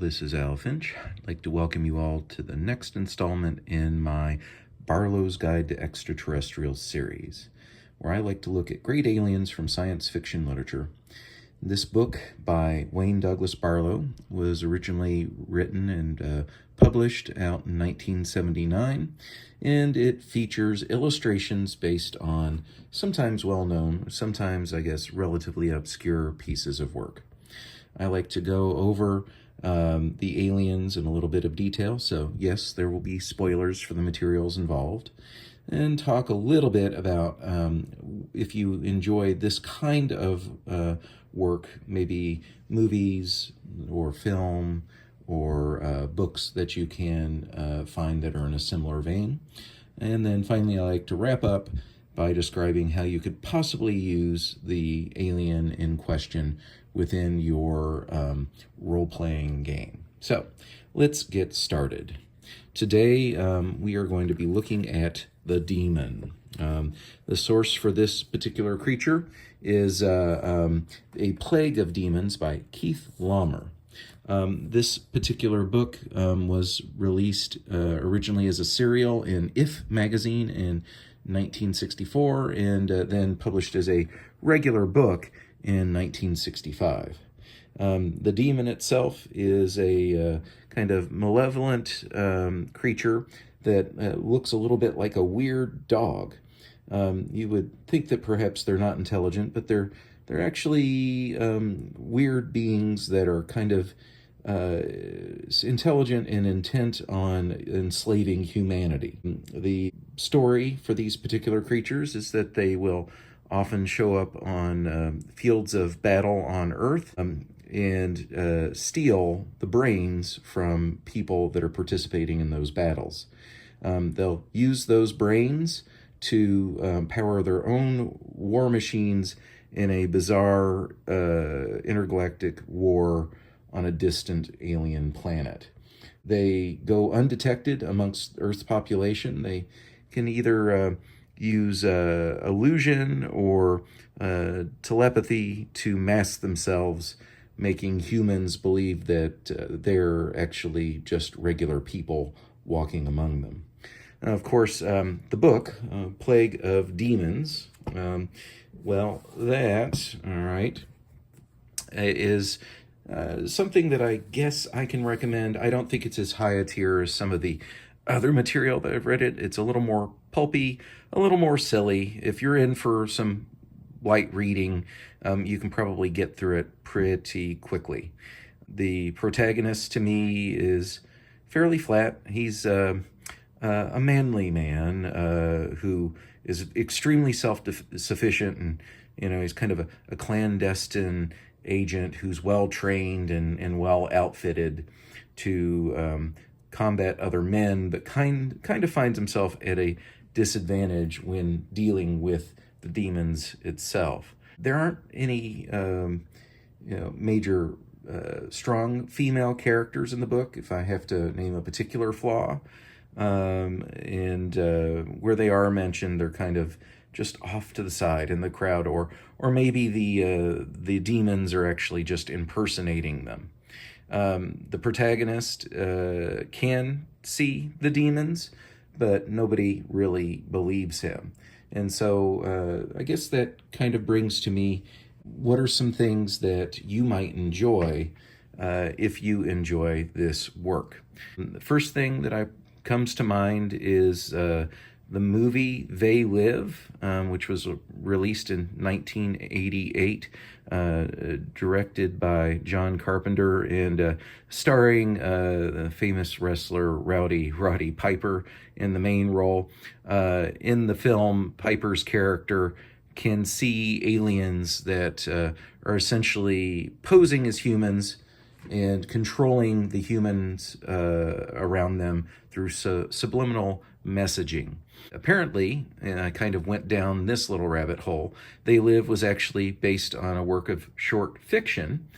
this is Al Finch. I'd like to welcome you all to the next installment in my Barlowe's Guide to Extraterrestrials series, where I like to look at great aliens from science fiction literature. This book by Wayne Douglas Barlowe was originally written and published out in 1979, and it features illustrations based on sometimes well-known, sometimes, I guess, relatively obscure pieces of work. I like to go over the aliens in a little bit of detail, so yes, there will be spoilers for the materials involved, and talk a little bit about if you enjoy this kind of work, maybe movies or film or books that you can find that are in a similar vein. And then finally, I like to wrap up by describing how you could possibly use the alien in question within your role-playing game. So let's get started. Today we are going to be looking at the demon. The source for this particular creature is A Plague of Demons by Keith Laumer. This particular book was released originally as a serial in If magazine in 1964 and then published as a regular book in 1965. The demon itself is a kind of malevolent creature that looks a little bit like a weird dog. You would think that perhaps they're not intelligent, but they're actually weird beings that are kind of intelligent and intent on enslaving humanity. The story for these particular creatures is that they will often show up on fields of battle on Earth and steal the brains from people that are participating in those battles. They'll use those brains to power their own war machines in a bizarre intergalactic war on a distant alien planet. They go undetected amongst Earth's population. They can either use illusion or telepathy to mask themselves, making humans believe that they're actually just regular people walking among them. Now, of course, the book, Plague of Demons, well, that, all right, is something that I guess I can recommend. I don't think it's as high a tier as some of the other material that I've read it. It's a little more pulpy, a little more silly. If you're in for some light reading, you can probably get through it pretty quickly. The protagonist, to me, is fairly flat. He's a manly man who is extremely self-sufficient, and he's kind of a clandestine agent who's well-trained and well-outfitted to combat other men, but kind of finds himself at a disadvantage when dealing with the demons itself. There aren't any major strong female characters in the book, if I have to name a particular flaw. And where they are mentioned, they're kind of just off to the side in the crowd, or maybe the demons are actually just impersonating them. The protagonist can see the demons, but nobody really believes him. And so I guess that kind of brings to me, what are some things that you might enjoy if you enjoy this work? The first thing that comes to mind is the movie They Live, which was released in 1988, directed by John Carpenter and starring the famous wrestler Roddy Piper in the main role. In the film, Piper's character can see aliens that are essentially posing as humans and controlling the humans around them through subliminal messaging. Apparently, and I kind of went down this little rabbit hole, They Live was actually based on a work of short fiction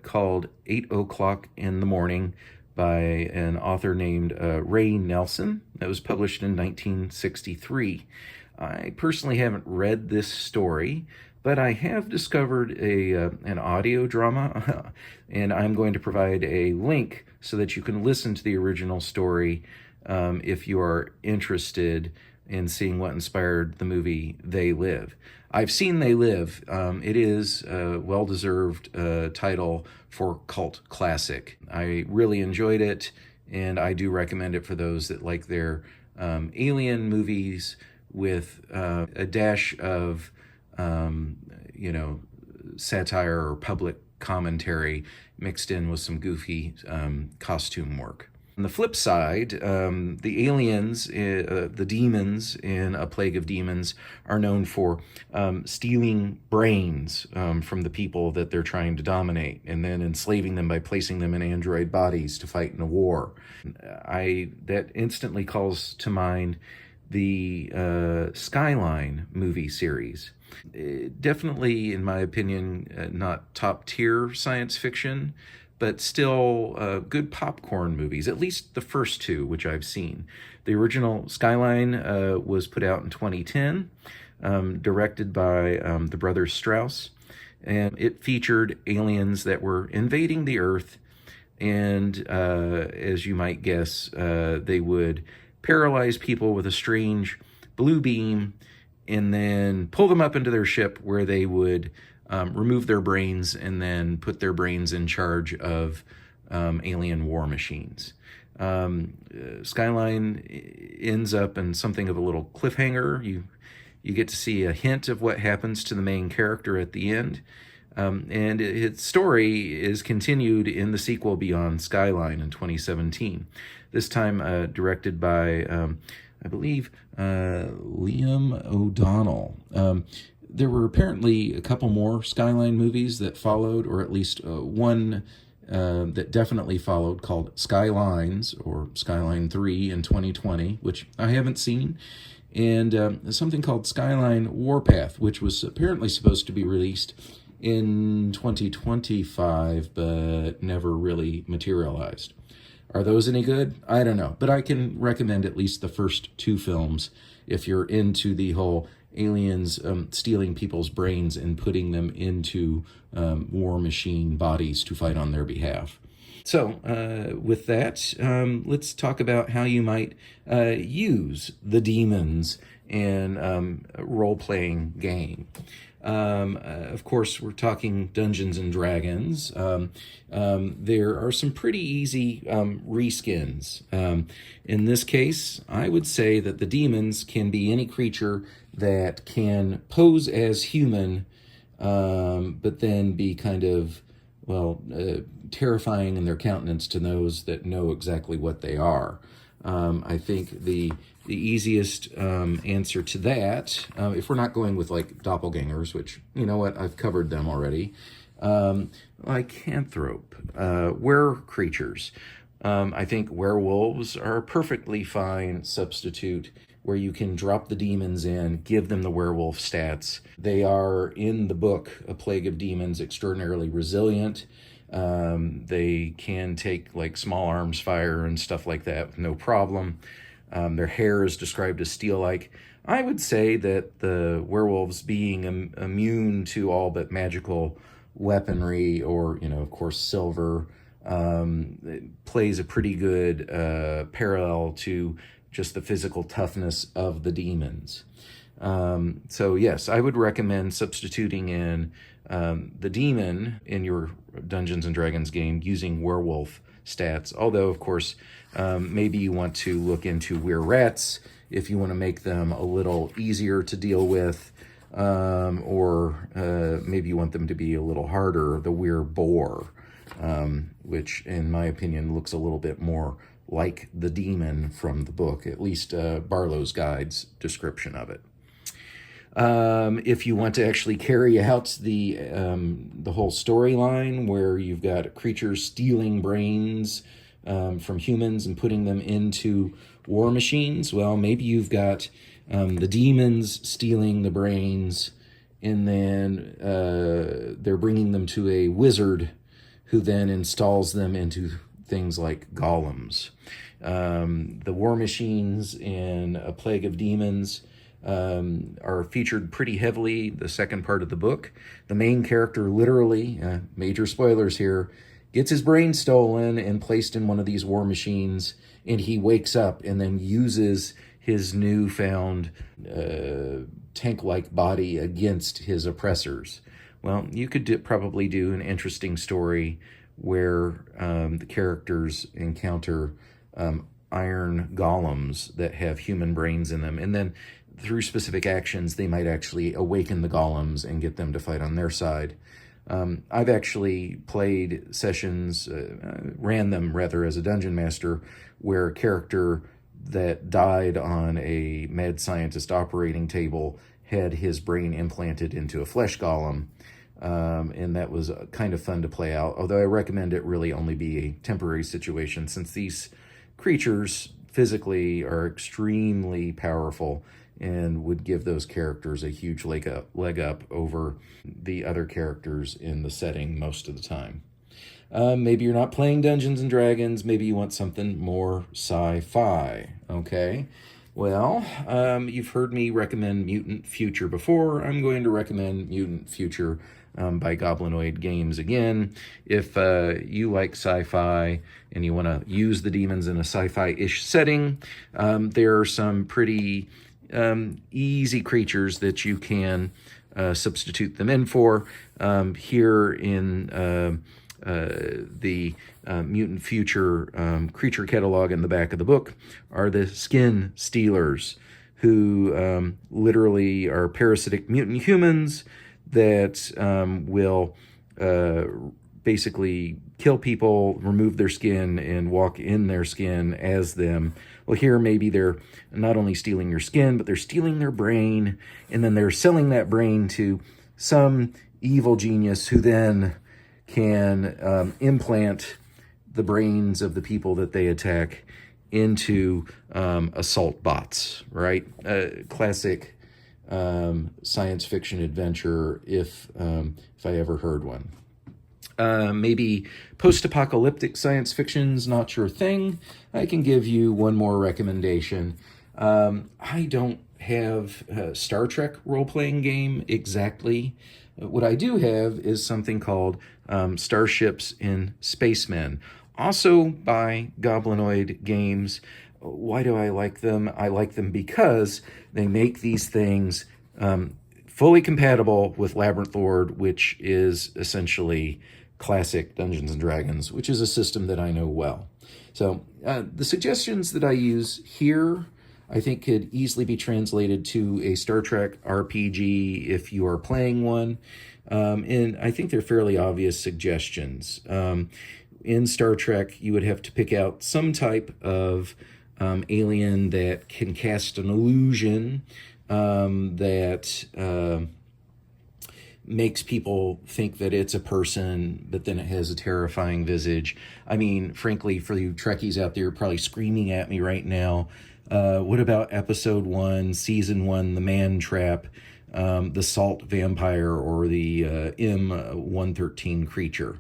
called 8 O'Clock in the Morning by an author named Ray Nelson that was published in 1963. I personally haven't read this story, but I have discovered an audio drama, and I'm going to provide a link so that you can listen to the original story if you are interested in seeing what inspired the movie They Live. I've seen They Live. It is a well-deserved title for cult classic. I really enjoyed it, and I do recommend it for those that like their alien movies with a dash of, satire or public commentary mixed in with some goofy costume work. On the flip side, the aliens, the demons in A Plague of Demons, are known for stealing brains from the people that they're trying to dominate and then enslaving them by placing them in android bodies to fight in a war. That instantly calls to mind the Skyline movie series. Definitely, in my opinion, not top-tier science fiction, but still good popcorn movies, at least the first two, which I've seen. The original Skyline was put out in 2010, directed by the brothers Strauss, and it featured aliens that were invading the Earth, and as you might guess, they would paralyze people with a strange blue beam and then pull them up into their ship where they would remove their brains and then put their brains in charge of alien war machines. Skyline ends up in something of a little cliffhanger. You get to see a hint of what happens to the main character at the end. And its story is continued in the sequel Beyond Skyline in 2017. This time directed by, I believe, Liam O'Donnell. There were apparently a couple more Skyline movies that followed, or at least one that definitely followed, called Skylines, or Skyline 3 in 2020, which I haven't seen, and something called Skyline Warpath, which was apparently supposed to be released in 2025, but never really materialized. Are those any good? I don't know, but I can recommend at least the first two films if you're into the whole aliens stealing people's brains and putting them into war machine bodies to fight on their behalf. So with that, let's talk about how you might use the demons in a role-playing game. Of course, we're talking Dungeons and Dragons. There are some pretty easy reskins. In this case, I would say that the demons can be any creature that can pose as human, but then be kind of, terrifying in their countenance to those that know exactly what they are. I think the easiest answer to that, if we're not going with like doppelgangers, which, you know what, I've covered them already, lycanthrope, were creatures. I think werewolves are a perfectly fine substitute where you can drop the demons in, give them the werewolf stats. They are, in the book, A Plague of Demons, extraordinarily resilient. They can take like small arms fire and stuff like that with no problem. Their hair is described as steel-like. I would say that the werewolves, being immune to all but magical weaponry or, of course, silver, plays a pretty good parallel to just the physical toughness of the demons. So yes, I would recommend substituting in the demon in your Dungeons and Dragons game using werewolf stats. Although, of course, maybe you want to look into were-rats if you want to make them a little easier to deal with, or maybe you want them to be a little harder, the were-boar, which, in my opinion, looks a little bit more like the demon from the book, at least Barlowe's Guide's description of it. If you want to actually carry out the whole storyline where you've got creatures stealing brains from humans and putting them into war machines, well, maybe you've got the demons stealing the brains, and then they're bringing them to a wizard who then installs them into things like golems. The war machines in A Plague of Demons are featured pretty heavily the second part of the book. The main character literally, major spoilers here, gets his brain stolen and placed in one of these war machines, and he wakes up and then uses his newfound tank-like body against his oppressors. Well, you could probably do an interesting story where the characters encounter iron golems that have human brains in them, and then through specific actions, they might actually awaken the golems and get them to fight on their side. I've actually played sessions, ran them rather as a dungeon master, where a character that died on a mad scientist operating table had his brain implanted into a flesh golem. And that was kind of fun to play out, although I recommend it really only be a temporary situation, since these creatures physically are extremely powerful and would give those characters a huge leg up over the other characters in the setting most of the time. Maybe you're not playing Dungeons and Dragons. Maybe you want something more sci-fi, okay? Well, you've heard me recommend Mutant Future before. I'm going to recommend Mutant Future by Goblinoid Games again. If you like sci-fi and you want to use the demons in a sci-fi-ish setting, there are some pretty easy creatures that you can substitute them in for. Here in the Mutant Future creature catalog in the back of the book are the Skin Stealers, who literally are parasitic mutant humans that will basically kill people, remove their skin, and walk in their skin as them. Well, here maybe they're not only stealing your skin, but they're stealing their brain, and then they're selling that brain to some evil genius who then can implant the brains of the people that they attack into assault bots, right? Classic science fiction adventure, if I ever heard one. Maybe post-apocalyptic science fiction's not your thing. I can give you one more recommendation. I don't have a Star Trek role-playing game exactly. What I do have is something called Starships Spacemen, also by Goblinoid Games. Why do I like them? I like them because they make these things fully compatible with Labyrinth Lord, which is essentially classic Dungeons and Dragons, which is a system that I know well. So the suggestions that I use here, I think, could easily be translated to a Star Trek RPG if you are playing one. And I think they're fairly obvious suggestions. In Star Trek, you would have to pick out some type of alien that can cast an illusion that makes people think that it's a person, but then it has a terrifying visage. I mean, frankly, for you Trekkies out there probably screaming at me right now, what about episode 1, season 1, The Man Trap, the Salt Vampire, or the M113 creature?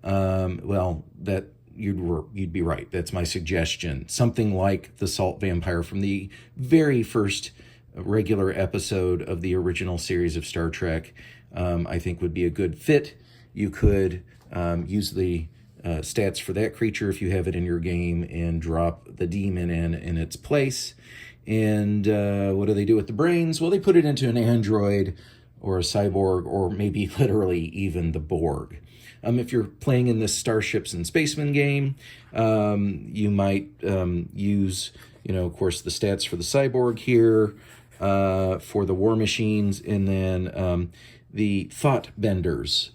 Well, that you'd be right. That's my suggestion. Something like the Salt Vampire from the very first regular episode of the original series of Star Trek, I think would be a good fit. You could use the stats for that creature if you have it in your game and drop the demon in its place. And what do they do with the brains? Well, they put it into an android or a cyborg, or maybe literally even the Borg. If you're playing in this Starships and Spacemen game, you might use, of course, the stats for the cyborg here, for the war machines, and then the thought benders,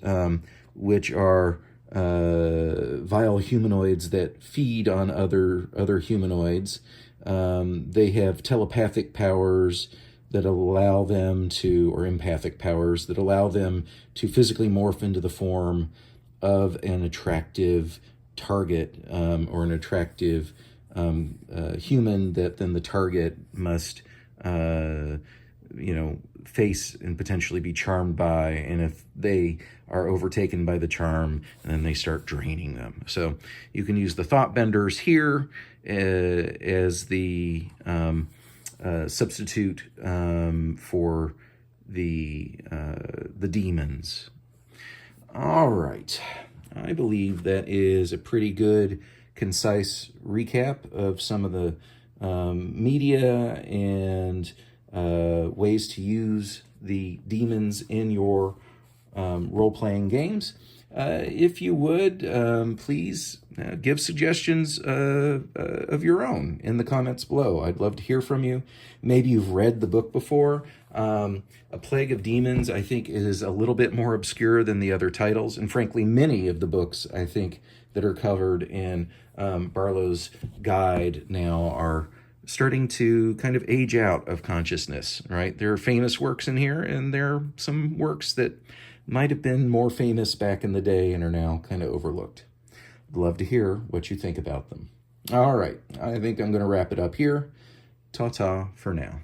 which are vile humanoids that feed on other humanoids. They have telepathic powers that allow them to, or empathic powers that allow them to physically morph into the form of an attractive target, or an attractive human that then the target must face and potentially be charmed by. And if they are overtaken by the charm, then they start draining them. So you can use the thought benders here as the substitute for the demons. All right. I believe that is a pretty good, concise recap of some of the media and ways to use the demons in your role-playing games. If you would, please give suggestions of your own in the comments below. I'd love to hear from you. Maybe you've read the book before. A Plague of Demons, I think, is a little bit more obscure than the other titles. And frankly, many of the books, I think, that are covered in Barlowe's guide now are starting to kind of age out of consciousness, right? There are famous works in here, and there are some works that might have been more famous back in the day and are now kind of overlooked. I'd love to hear what you think about them. All right, I think I'm going to wrap it up here. Ta-ta for now.